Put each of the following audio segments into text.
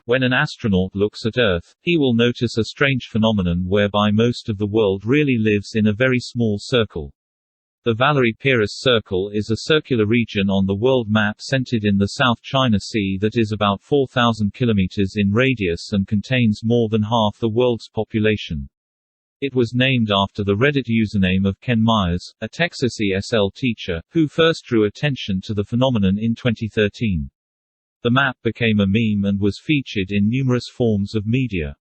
when an astronaut looks at Earth, he will notice a strange phenomenon whereby most of the world really lives in a very small circle. The Valeriepieris Circle is a circular region on the world map centered in the South China Sea that is about 4,000 kilometers in radius and contains more than half the world's population. It was named after the Reddit username of Ken Myers, a Texas ESL teacher, who first drew attention to the phenomenon in 2013. The map became a meme and was featured in numerous forms of media.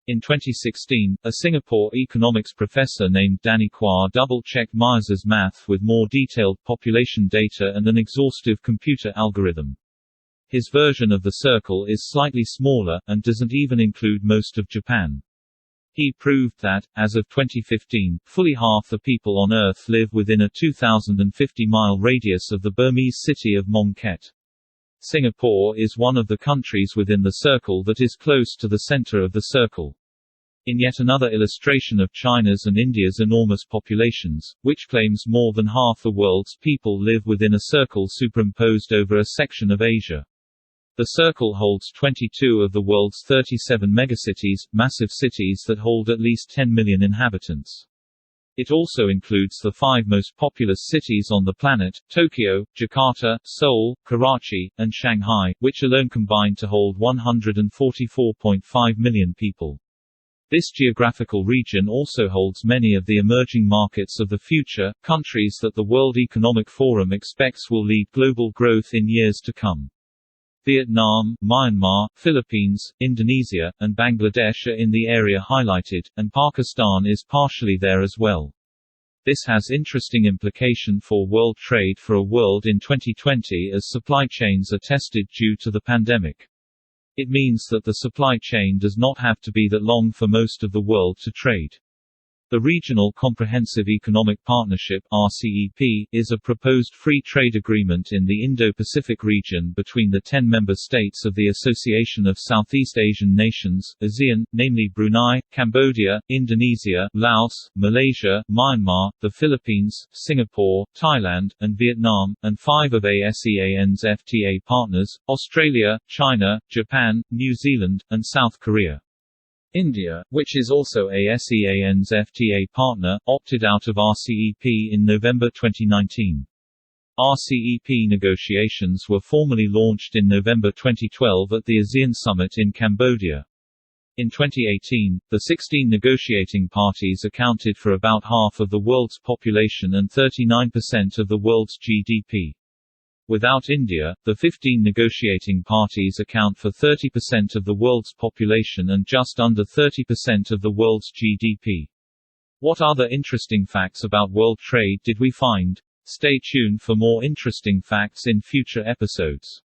In 2016, a Singapore economics professor named Danny Quah double-checked Myers's math with more detailed population data and an exhaustive computer algorithm. His version of the circle is slightly smaller, and doesn't even include most of Japan. He proved that, as of 2015, fully half the people on Earth live within a 2,050-mile radius of the Burmese city of Mong Ket. Singapore is one of the countries within the circle that is close to the center of the circle. In yet another illustration of China's and India's enormous populations, which claims more than half the world's people live within a circle superimposed over a section of Asia. The circle holds 22 of the world's 37 megacities, massive cities that hold at least 10 million inhabitants. It also includes the 5 most populous cities on the planet, Tokyo, Jakarta, Seoul, Karachi, and Shanghai, which alone combine to hold 144.5 million people. This geographical region also holds many of the emerging markets of the future, countries that the World Economic Forum expects will lead global growth in years to come. Vietnam, Myanmar, Philippines, Indonesia, and Bangladesh are in the area highlighted, and Pakistan is partially there as well. This has interesting implication for world trade for a world in 2020 as supply chains are tested due to the pandemic. It means that the supply chain does not have to be that long for most of the world to trade. The Regional Comprehensive Economic Partnership (RCEP) is a proposed free trade agreement in the Indo-Pacific region between the 10 member states of the Association of Southeast Asian Nations (ASEAN), namely Brunei, Cambodia, Indonesia, Laos, Malaysia, Myanmar, the Philippines, Singapore, Thailand, and Vietnam, and 5 of ASEAN's FTA partners, Australia, China, Japan, New Zealand, and South Korea. India, which is also ASEAN's FTA partner, opted out of RCEP in November 2019. RCEP negotiations were formally launched in November 2012 at the ASEAN Summit in Cambodia. In 2018, the 16 negotiating parties accounted for about half of the world's population and 39% of the world's GDP. Without India, the 15 negotiating parties account for 30% of the world's population and just under 30% of the world's GDP. What other interesting facts about world trade did we find? Stay tuned for more interesting facts in future episodes.